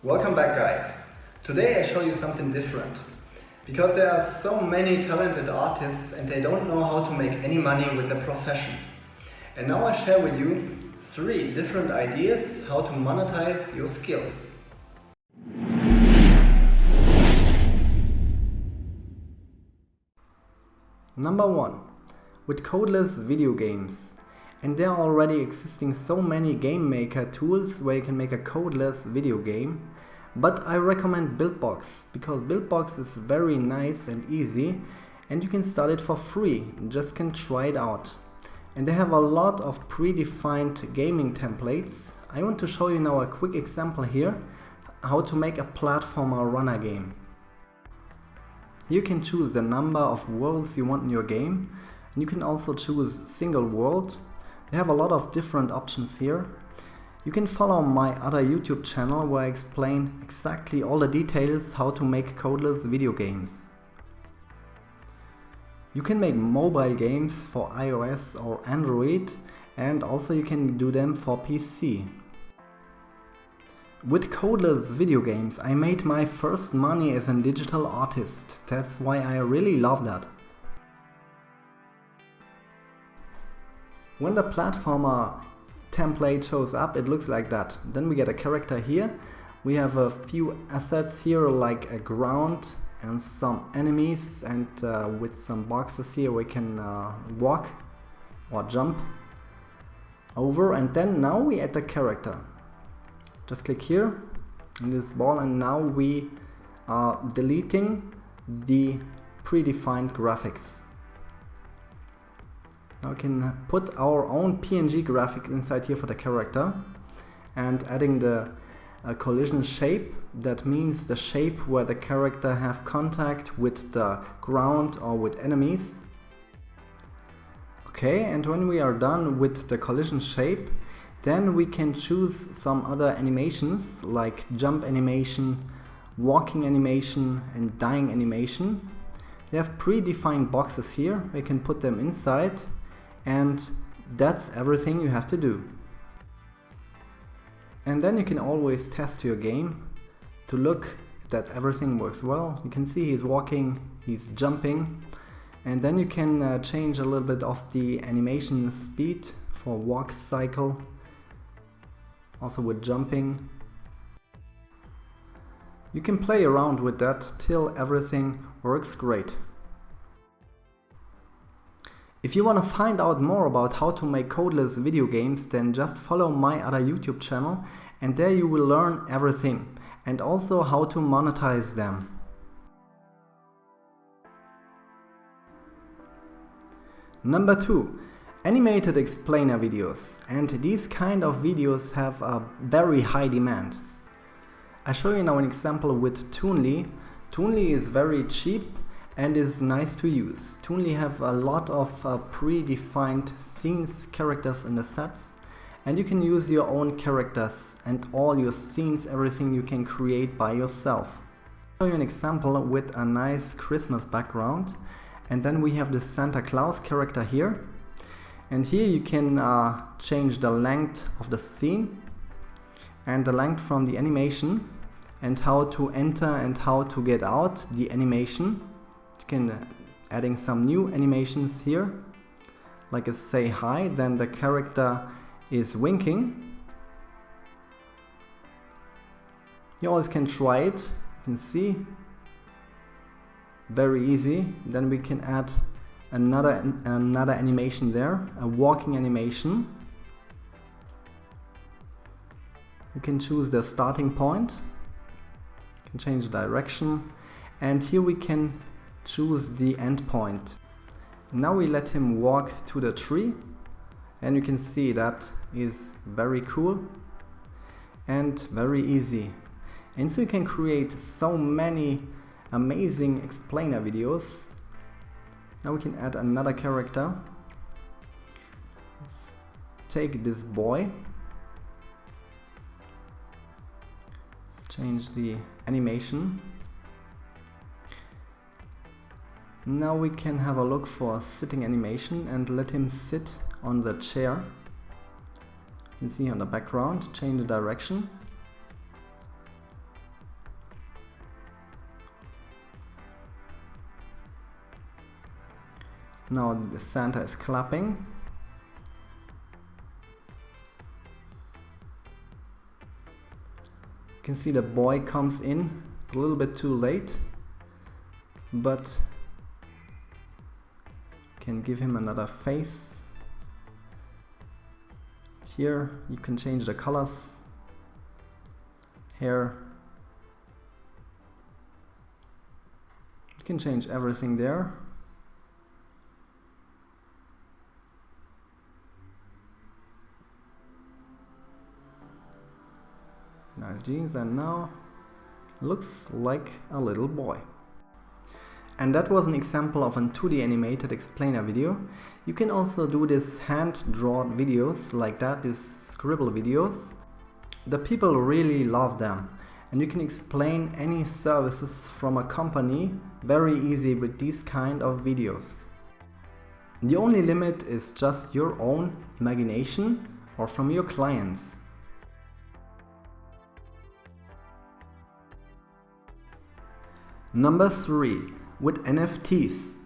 Welcome back, guys. Today I show you something different. Because there are so many talented artists and they don't know how to make any money with their profession. And now I share with you 3 different ideas how to monetize your skills. Number 1. With codeless video games. And there are already existing so many game maker tools where you can make a codeless video game. But I recommend Buildbox because Buildbox is very nice and easy and you can start it for free. You just can try it out. And they have a lot of predefined gaming templates. I want to show you now a quick example here how to make a platformer runner game. You can choose the number of worlds you want in your game and you can also choose single world. They have a lot of different options here. You can follow my other YouTube channel where I explain exactly all the details how to make codeless video games. You can make mobile games for iOS or Android and also you can do them for PC. With codeless video games I made my first money as a digital artist. That's why I really love that. When the platformer template shows up, it looks like that. Then we get a character here. We have a few assets here like a ground and some enemies and with some boxes here we can walk or jump over, and then now we add the character. Just click here in this ball and now we are deleting the predefined graphics. Now we can put our own PNG graphic inside here for the character and adding the collision shape. That means the shape where the character have contact with the ground or with enemies. Okay, and when we are done with the collision shape, then we can choose some other animations like jump animation, walking animation and dying animation. They have predefined boxes here. We can put them inside. And that's everything you have to do. And then you can always test your game to look that everything works well. You can see he's walking, he's jumping, and then you can change a little bit of the animation speed for walk cycle, also with jumping. You can play around with that till everything works great. If you want to find out more about how to make codeless video games, then just follow my other YouTube channel and there you will learn everything and also how to monetize them. Number 2. Animated explainer videos, and these kind of videos have a very high demand. I show you now an example with Toonly. Toonly is very cheap and is nice to use. Toonly have a lot of predefined scenes, characters in the sets, and you can use your own characters and all your scenes, everything you can create by yourself. I'll show you an example with a nice Christmas background, and then we have the Santa Claus character here, and here you can change the length of the scene and the length from the animation and how to enter and how to get out the animation. You can adding some new animations here, like a say hi, then the character is winking. You always can try it, you can see, very easy. Then we can add another animation there, a walking animation. You can choose the starting point, you can change the direction, and here we can choose the end point. Now we let him walk to the tree and you can see that is very cool and very easy. And so you can create so many amazing explainer videos. Now we can add another character. Let's take this boy. Let's change the animation. Now we can have a look for sitting animation and let him sit on the chair. You can see on the background, change the direction. Now the Santa is clapping. You can see the boy comes in a little bit too late, but can give him another face. Here you can change the colors, hair. You can change everything there. Nice jeans, and now looks like a little boy. And that was an example of a 2D animated explainer video. You can also do this hand-drawn videos like that, these scribble videos. The people really love them, and you can explain any services from a company very easy with these kind of videos. The only limit is just your own imagination or from your clients. Number 3. With NFTs.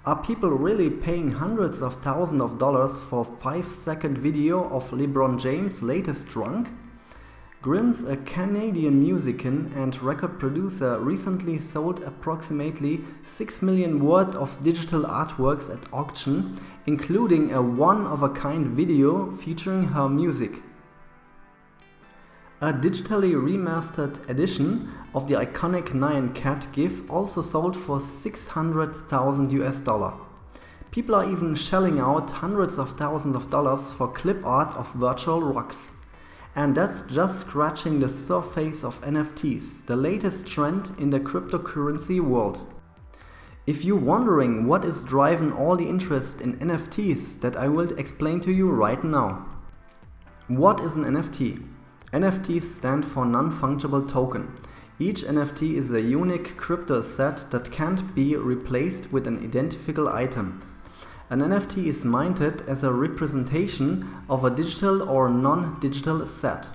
Are people really paying hundreds of thousands of dollars for a 5-second video of LeBron James' latest drunk? Grims, a Canadian musician and record producer, recently sold approximately 6 million worth of digital artworks at auction, including a one-of-a-kind video featuring her music. A digitally remastered edition of the iconic Nyan Cat GIF also sold for $600,000. People are even shelling out hundreds of thousands of dollars for clip art of virtual rocks. And that's just scratching the surface of NFTs, the latest trend in the cryptocurrency world. If you're wondering what is driving all the interest in NFTs, that I will explain to you right now. What is an NFT? NFTs stand for non-fungible token. Each NFT is a unique crypto asset that can't be replaced with an identical item. An NFT is minted as a representation of a digital or non-digital asset.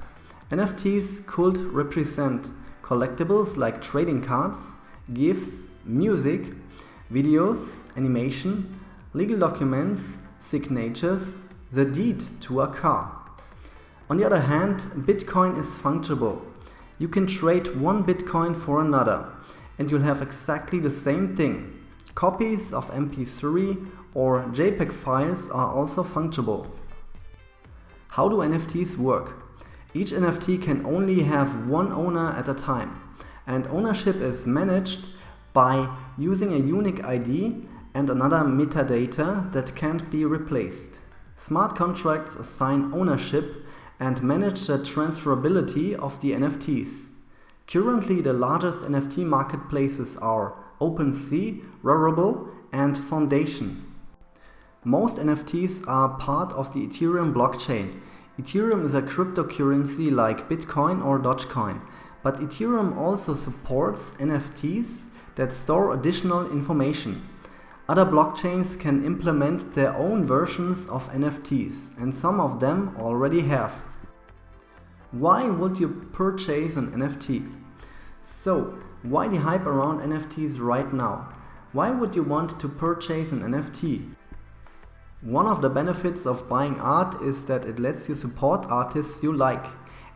NFTs could represent collectibles like trading cards, gifts, music, videos, animation, legal documents, signatures, the deed to a car. On the other hand, Bitcoin is fungible. You can trade one Bitcoin for another, and you'll have exactly the same thing. Copies of MP3 or JPEG files are also fungible. How do NFTs work? Each NFT can only have one owner at a time, and ownership is managed by using a unique ID and another metadata that can't be replaced. Smart contracts assign ownership and manage the transferability of the NFTs. Currently, the largest NFT marketplaces are OpenSea, Rarible, and Foundation. Most NFTs are part of the Ethereum blockchain. Ethereum is a cryptocurrency like Bitcoin or Dogecoin, but Ethereum also supports NFTs that store additional information. Other blockchains can implement their own versions of NFTs, and some of them already have. Why would you purchase an NFT? So, why the hype around NFTs right now? Why would you want to purchase an NFT? One of the benefits of buying art is that it lets you support artists you like.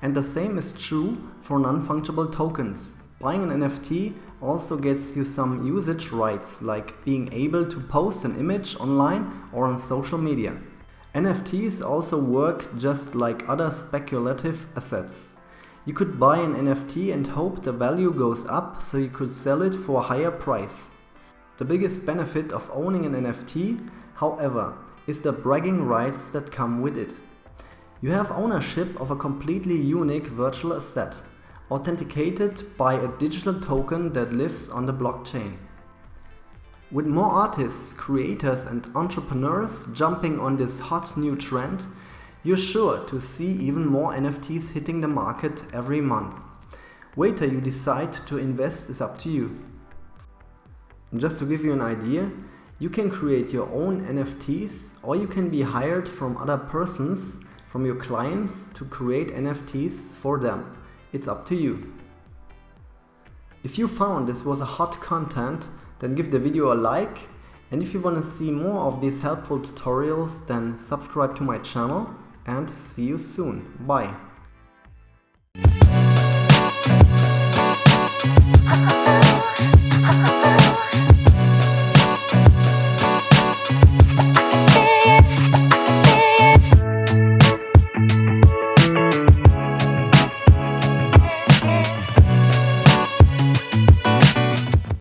And the same is true for non-fungible tokens. Buying an NFT also gets you some usage rights, like being able to post an image online or on social media. NFTs also work just like other speculative assets. You could buy an NFT and hope the value goes up so you could sell it for a higher price. The biggest benefit of owning an NFT, however, is the bragging rights that come with it. You have ownership of a completely unique virtual asset, authenticated by a digital token that lives on the blockchain. With more artists, creators and entrepreneurs jumping on this hot new trend, you're sure to see even more NFTs hitting the market every month. Wait till you decide to invest is up to you. Just to give you an idea, you can create your own NFTs, or you can be hired from other persons, from your clients, to create NFTs for them. It's up to you. If you found this was a hot content, then give the video a like And if you want to see more of these helpful tutorials, then subscribe to my channel and see you soon. Bye!